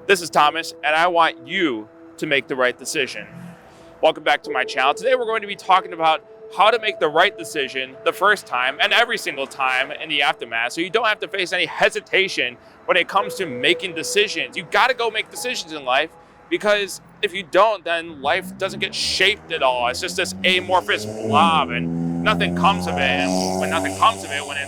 This is Thomas, and I want you to make the right decision. Welcome back to my channel. Today we're going to be talking about how to make the right decision the first time and every single time in the aftermath, so you don't have to face any hesitation when it comes to making decisions. You got to go make decisions in life, because if you don't, then life doesn't get shaped at all. It's just this amorphous blob, and nothing comes of it. And when nothing comes of it, when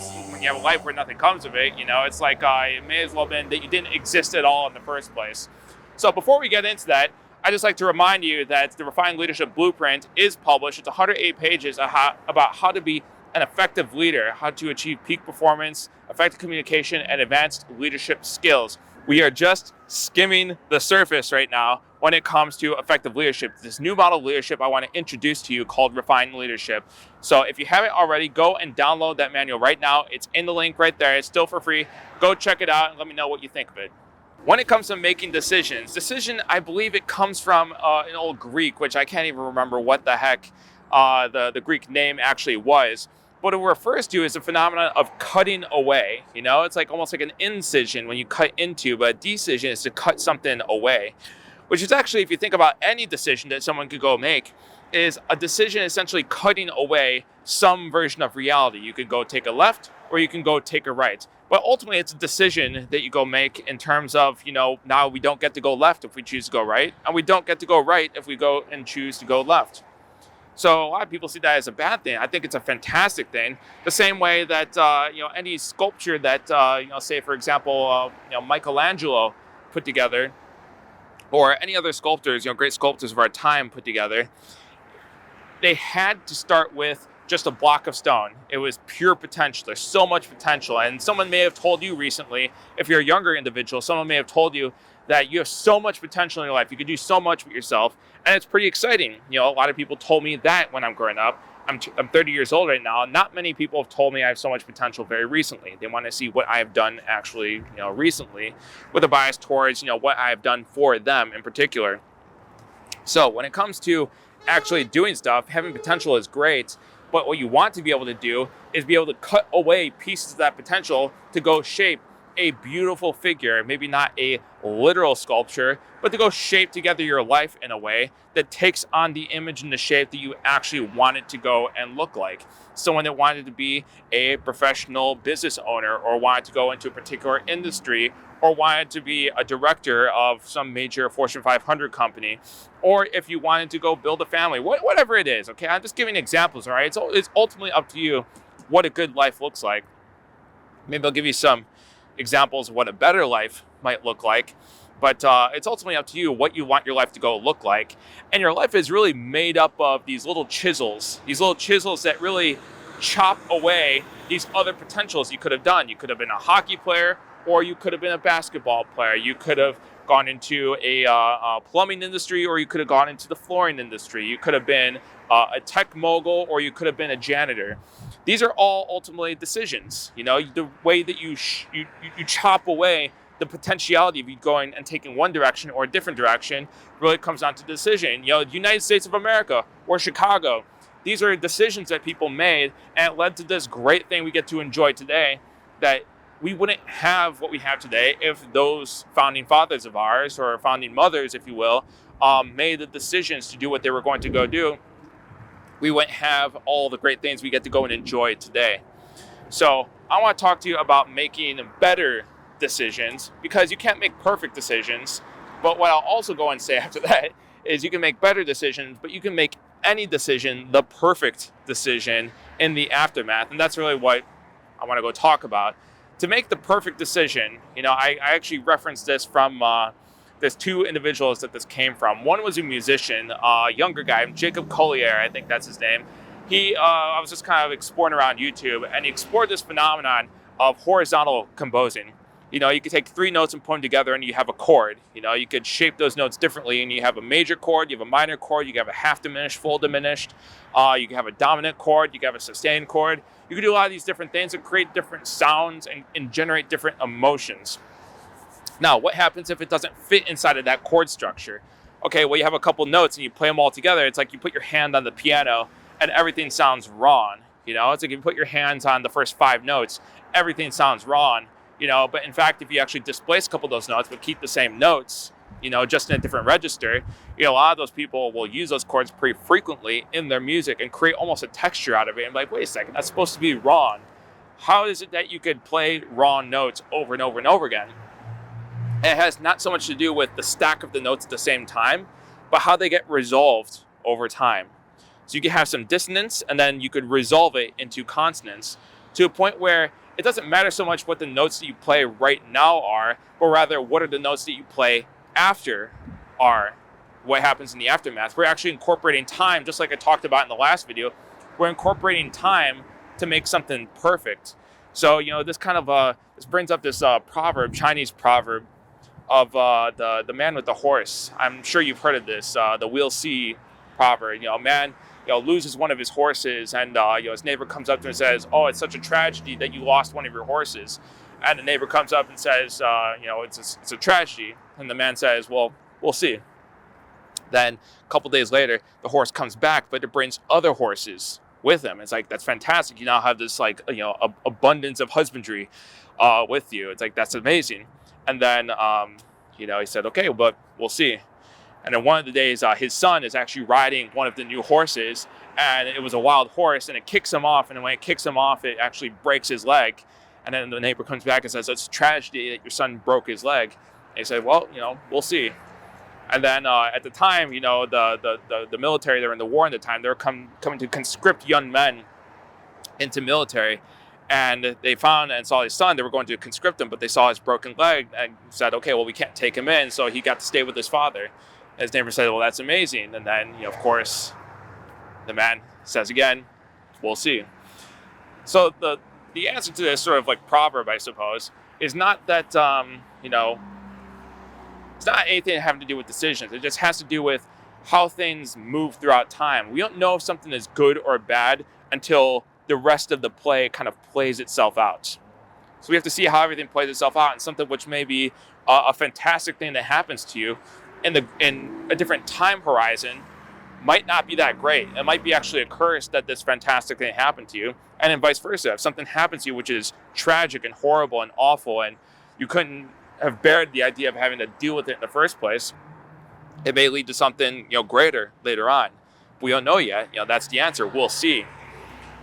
you have a life where nothing comes of it, it's like it may as well have been that you didn't exist at all in the first place. So before we get into that, I just like to remind you that the Refined Leadership Blueprint is published. It's 108 pages about how to be an effective leader, how to achieve peak performance, effective communication, and advanced leadership skills. We are just skimming the surface right now when it comes to effective leadership. This new model of leadership I want to introduce to you called Refined Leadership. So if you haven't already, go and download that manual right now. It's in the link right there. It's still for free. Go check it out and let me know what you think of it. When it comes to making decision, I believe it comes from an old Greek, which I can't even remember what the heck the Greek name actually was. What it refers to is a phenomenon of cutting away. It's like almost like an incision when you cut into, but a decision is to cut something away, which is actually, if you think about any decision that someone could go make, is a decision essentially cutting away some version of reality. You could go take a left or you can go take a right. But ultimately, it's a decision that you go make in terms of, now we don't get to go left if we choose to go right, and we don't get to go right if we go and choose to go left. So a lot of people see that as a bad thing. I think it's a fantastic thing. The same way that, any sculpture that, say, for example, Michelangelo put together, or any other sculptors, great sculptors of our time put together, they had to start with just a block of stone. It was pure potential. There's so much potential. And someone may have told you recently, if you're a younger individual, someone may have told you that you have so much potential in your life. You could do so much with yourself. And it's pretty exciting. A lot of people told me that when I'm growing up. I'm 30 years old right now. Not many people have told me I have so much potential very recently. They want to see what I have done actually, recently, with a bias towards, what I have done for them in particular. So when it comes to actually doing stuff, having potential is great. But what you want to be able to do is be able to cut away pieces of that potential to go shape a beautiful figure, maybe not a literal sculpture, but to go shape together your life in a way that takes on the image and the shape that you actually want it to go and look like. Someone that wanted to be a professional business owner, or wanted to go into a particular industry, or wanted to be a director of some major Fortune 500 company, or if you wanted to go build a family, whatever it is, okay? I'm just giving examples, all right? It's ultimately up to you what a good life looks like. Maybe I'll give you some examples of what a better life might look like, but it's ultimately up to you what you want your life to go look like. And your life is really made up of these little chisels that really chop away these other potentials you could have done. You could have been a hockey player, or you could have been a basketball player. You could have gone into a plumbing industry, or you could have gone into the flooring industry. You could have been a tech mogul, or you could have been a janitor. These are all ultimately decisions. The way that you chop away the potentiality of you going and taking one direction or a different direction really comes down to decision. The United States of America or Chicago. These are decisions that people made, and it led to this great thing we get to enjoy today, that we wouldn't have what we have today if those founding fathers of ours, or founding mothers, if you will, made the decisions to do what they were going to go do. We wouldn't have all the great things we get to go and enjoy today. So I want to talk to you about making better decisions, because you can't make perfect decisions. But what I'll also go and say after that is you can make better decisions, but you can make any decision the perfect decision in the aftermath. And that's really what I want to go talk about. To make the perfect decision, I actually referenced this from there's two individuals that this came from. One was a musician, a younger guy, Jacob Collier, I think that's his name. I was just kind of exploring around YouTube, and he explored this phenomenon of horizontal composing. You could take three notes and put them together and you have a chord. You could shape those notes differently, and you have a major chord, you have a minor chord, you can have a half diminished, full diminished. You can have a dominant chord, you can have a sustained chord. You can do a lot of these different things that create different sounds and generate different emotions. Now, what happens if it doesn't fit inside of that chord structure? Okay, well, you have a couple notes and you play them all together. It's like you put your hand on the piano and everything sounds wrong. It's like you put your hands on the first 5 notes, everything sounds wrong. But in fact, if you actually displace a couple of those notes but keep the same notes, just in a different register, a lot of those people will use those chords pretty frequently in their music and create almost a texture out of it. And like, wait a second, that's supposed to be wrong. How is it that you could play wrong notes over and over and over again? And it has not so much to do with the stack of the notes at the same time, but how they get resolved over time. So you can have some dissonance, and then you could resolve it into consonance to a point where it doesn't matter so much what the notes that you play right now are, but rather what are the notes that you play after are, what happens in the aftermath. We're actually incorporating time, just like I talked about in the last video. We're incorporating time to make something perfect. So, this kind of, this brings up this proverb, Chinese proverb, of the man with the horse. I'm sure you've heard of this, the we'll see proverb. A man loses one of his horses, and his neighbor comes up to him and says, "Oh, it's such a tragedy that you lost one of your horses." And the neighbor comes up and says, it's a tragedy. And the man says, "Well, we'll see." Then a couple days later, the horse comes back, but it brings other horses with him. It's like, that's fantastic. You now have this abundance of husbandry with you. It's like, that's amazing. And then, he said, "Okay, but we'll see." And then one of the days, his son is actually riding one of the new horses, and it was a wild horse, and it kicks him off. And when it kicks him off, it actually breaks his leg. And then the neighbor comes back and says, "It's a tragedy that your son broke his leg." And he said, "Well, we'll see." And then at the time, the military, they were in the war at the time, they were coming to conscript young men into military. And they found and saw his son. They were going to conscript him, but they saw his broken leg and said, "Okay, well, we can't take him in." So he got to stay with his father. And his neighbor said, "Well, that's amazing." And then, of course, the man says again, "We'll see." So the answer to this sort of like proverb, I suppose, is not that, it's not anything having to do with decisions. It just has to do with how things move throughout time. We don't know if something is good or bad until the rest of the play kind of plays itself out. So we have to see how everything plays itself out, and something which may be a fantastic thing that happens to you in a different time horizon might not be that great. It might be actually a curse that this fantastic thing happened to you, and then vice versa. If something happens to you which is tragic and horrible and awful, and you couldn't have bared the idea of having to deal with it in the first place, it may lead to something greater later on. We don't know yet. That's the answer. We'll see.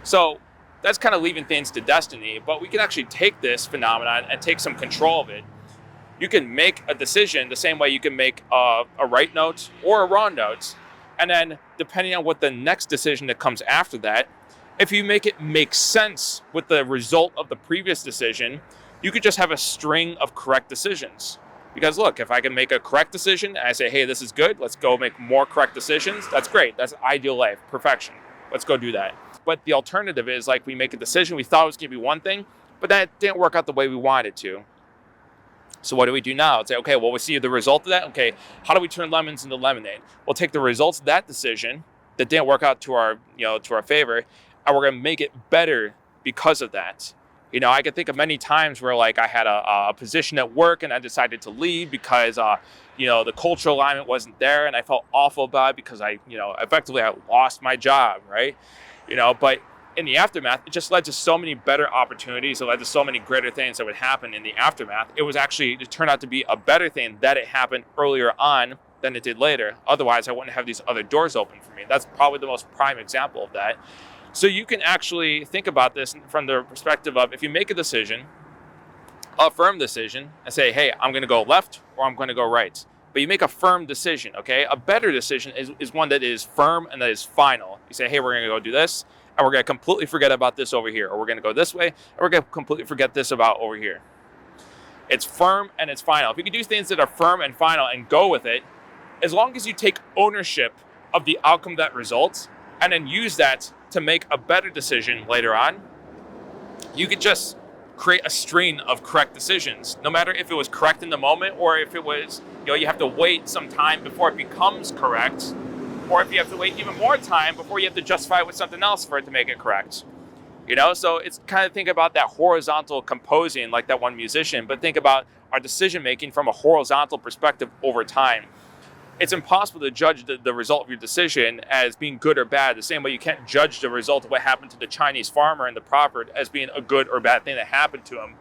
So that's kind of leaving things to destiny, but we can actually take this phenomenon and take some control of it. You can make a decision the same way you can make a right note or a wrong note. And then depending on what the next decision that comes after that, if you make it make sense with the result of the previous decision, you could just have a string of correct decisions. Because look, if I can make a correct decision and I say, "Hey, this is good, let's go make more correct decisions," that's great. That's ideal life, perfection. Let's go do that. But the alternative is, like, we make a decision, we thought it was going to be one thing, but that didn't work out the way we wanted it to. So what do we do now? It's say, okay, well, we see the result of that. Okay, how do we turn lemons into lemonade? We'll take the results of that decision that didn't work out to our favor, and we're going to make it better because of that. I can think of many times where, like, I had a position at work and I decided to leave because, the cultural alignment wasn't there, and I felt awful about it because I lost my job, right? But in the aftermath, it just led to so many better opportunities. It led to so many greater things that would happen in the aftermath. It turned out to be a better thing that it happened earlier on than it did later. Otherwise, I wouldn't have these other doors open for me. That's probably the most prime example of that. So you can actually think about this from the perspective of, if you make a decision, a firm decision, and say, "Hey, I'm going to go left or I'm going to go right." But you make a firm decision, okay? A better decision is one that is firm and that is final. You say, "Hey, we're going to go do this, and we're going to completely forget about this over here. Or we're going to go this way, and we're going to completely forget this about over here." It's firm and it's final. If you can do things that are firm and final and go with it, as long as you take ownership of the outcome that results, and then use that to make a better decision later on, you could just create a string of correct decisions, no matter if it was correct in the moment or if it was, you have to wait some time before it becomes correct, or if you have to wait even more time before you have to justify it with something else for it to make it correct. So it's kind of, think about that horizontal composing like that one musician, but think about our decision making from a horizontal perspective over time. It's impossible to judge the result of your decision as being good or bad, the same way you can't judge the result of what happened to the Chinese farmer in the proverb as being a good or bad thing that happened to him.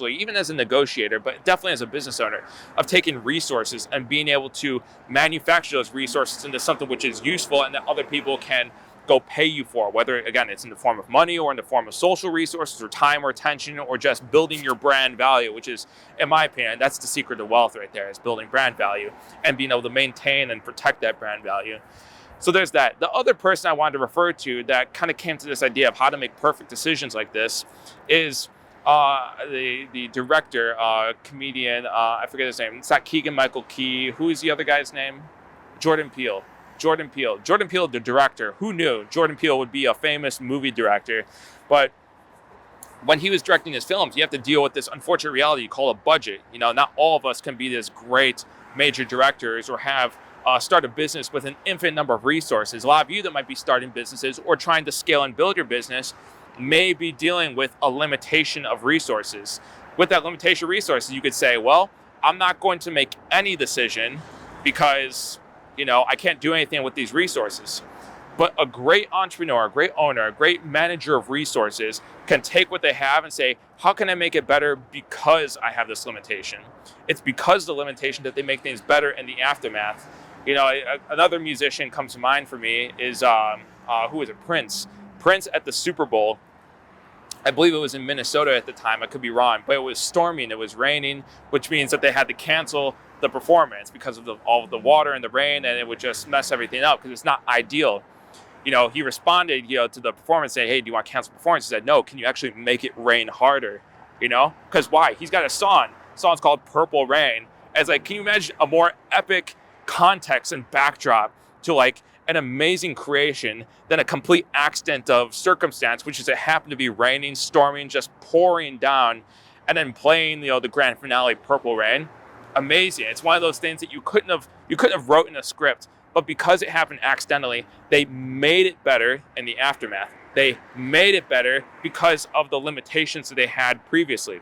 even as a negotiator, but definitely as a business owner, of taking resources and being able to manufacture those resources into something which is useful and that other people can go pay you for, whether, again, it's in the form of money or in the form of social resources or time or attention or just building your brand value, which is, in my opinion, that's the secret to wealth right there, is building brand value and being able to maintain and protect that brand value. So there's that. The other person I wanted to refer to that kind of came to this idea of how to make perfect decisions like this is the director, comedian, I forget his name. It's not Keegan-Michael Key. Who is the other guy's name? Jordan Peele, the director. Who knew Jordan Peele would be a famous movie director? But when he was directing his films, you have to deal with this unfortunate reality you call a budget. Not all of us can be this great major directors or have start a business with an infinite number of resources. A lot of you that might be starting businesses or trying to scale and build your business may be dealing with a limitation of resources. With that limitation of resources, you could say, well, I'm not going to make any decision because, I can't do anything with these resources. But a great entrepreneur, a great owner, a great manager of resources can take what they have and say, how can I make it better because I have this limitation? It's because of the limitation that they make things better in the aftermath. Another musician comes to mind for me is, who is it? Prince. Prince at the Super Bowl, I believe it was in Minnesota at the time, I could be wrong, but it was storming, it was raining, which means that they had to cancel the performance because of all of the water and the rain, and it would just mess everything up because it's not ideal. He responded, to the performance saying, hey, do you want to cancel the performance? He said, no, can you actually make it rain harder? Because why? He's got a song. The song's called Purple Rain. And it's like, can you imagine a more epic context and backdrop to like an amazing creation than a complete accident of circumstance, which is it happened to be raining, storming, just pouring down, and then playing, the grand finale, Purple Rain. Amazing. It's one of those things that you couldn't have wrote in a script, but because it happened accidentally, they made it better in the aftermath. They made it better because of the limitations that they had previously.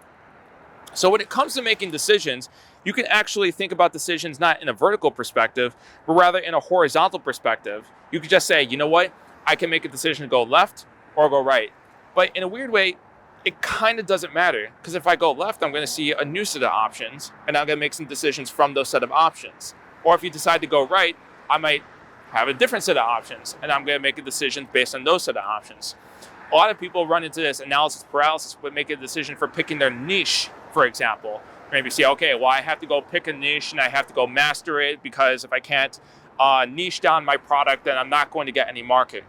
So when it comes to making decisions, you can actually think about decisions not in a vertical perspective, but rather in a horizontal perspective. You could just say, you know what? I can make a decision to go left or go right. But in a weird way, it kind of doesn't matter, because if I go left, I'm going to see a new set of options, and I'm going to make some decisions from those set of options. Or if you decide to go right, I might have a different set of options, and I'm going to make a decision based on those set of options. A lot of people run into this analysis paralysis with making a decision for picking their niche, for example. Maybe say, okay, well, I have to go pick a niche and I have to go master it, because if I can't niche down my product, then I'm not going to get any market.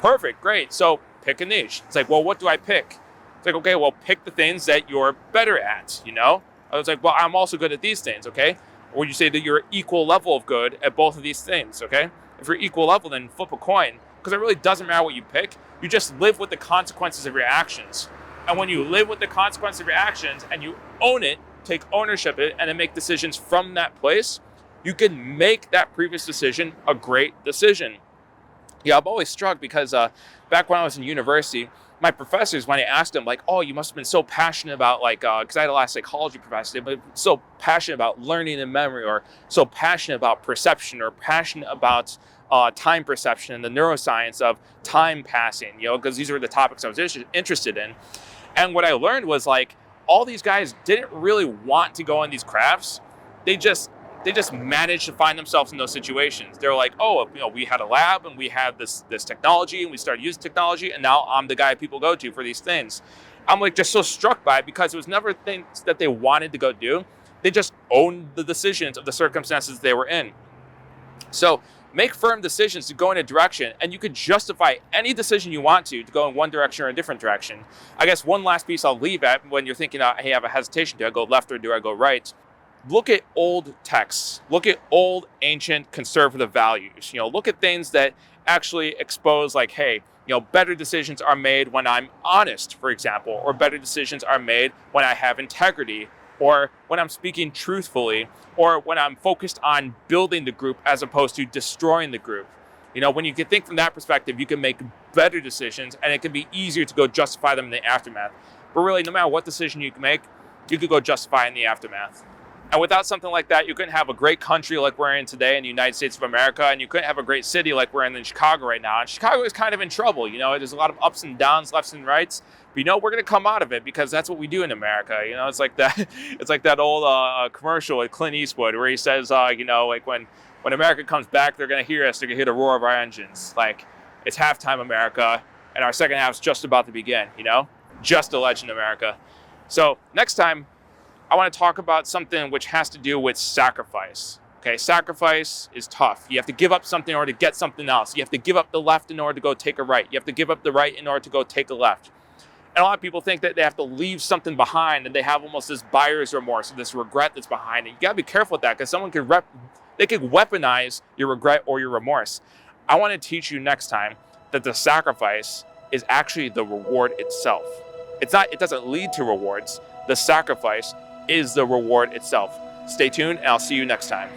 Perfect, great. So pick a niche. It's like, well, what do I pick? It's like, okay, well, pick the things that you're better at, I was like, well, I'm also good at these things, okay? Or would you say that you're equal level of good at both of these things, okay? If you're equal level, then flip a coin, because it really doesn't matter what you pick. You just live with the consequences of your actions. And when you live with the consequences of your actions and you own it, take ownership of it, and then make decisions from that place, you can make that previous decision a great decision. Yeah, I'm always struck because back when I was in university, my professors, when I asked them, like, oh, you must have been so passionate about, because I had a lot of psychology professors, but so passionate about learning and memory, or so passionate about perception, or passionate about time perception and the neuroscience of time passing, because these were the topics I was interested in. And what I learned was, all these guys didn't really want to go in these crafts. They just managed to find themselves in those situations. They're like, oh, we had a lab and we had this technology and we started using technology, and now I'm the guy people go to for these things. I'm just so struck by it, because it was never things that they wanted to go do. They just owned the decisions of the circumstances they were in. So make firm decisions to go in a direction, and you could justify any decision you want to go in one direction or a different direction. I guess one last piece I'll leave at when you're thinking, hey, I have a hesitation. Do I go left or do I go right? Look at old texts. Look at old, ancient, conservative values. Look at things that actually expose, hey, better decisions are made when I'm honest, for example, or better decisions are made when I have integrity, or when I'm speaking truthfully, or when I'm focused on building the group as opposed to destroying the group. When you can think from that perspective, you can make better decisions, and it can be easier to go justify them in the aftermath. But really, no matter what decision you can make, you could go justify in the aftermath. And without something like that, you couldn't have a great country like we're in today in the United States of America, and you couldn't have a great city like we're in Chicago right now. And Chicago is kind of in trouble. There's a lot of ups and downs, lefts and rights. But we're going to come out of it because that's what we do in America. It's like that. It's like that old commercial with Clint Eastwood where he says, like when America comes back, they're going to hear us. They're going to hear the roar of our engines. Like, it's halftime, America, and our second half's just about to begin. Just a legend, America. So next time, I want to talk about something which has to do with sacrifice. Okay, sacrifice is tough. You have to give up something in order to get something else. You have to give up the left in order to go take a right. You have to give up the right in order to go take a left. And a lot of people think that they have to leave something behind, and they have almost this buyer's remorse or this regret that's behind it. You gotta be careful with that, because someone could weaponize your regret or your remorse. I want to teach you next time that the sacrifice is actually the reward itself. It doesn't lead to rewards. The sacrifice is the reward itself. Stay tuned, and I'll see you next time.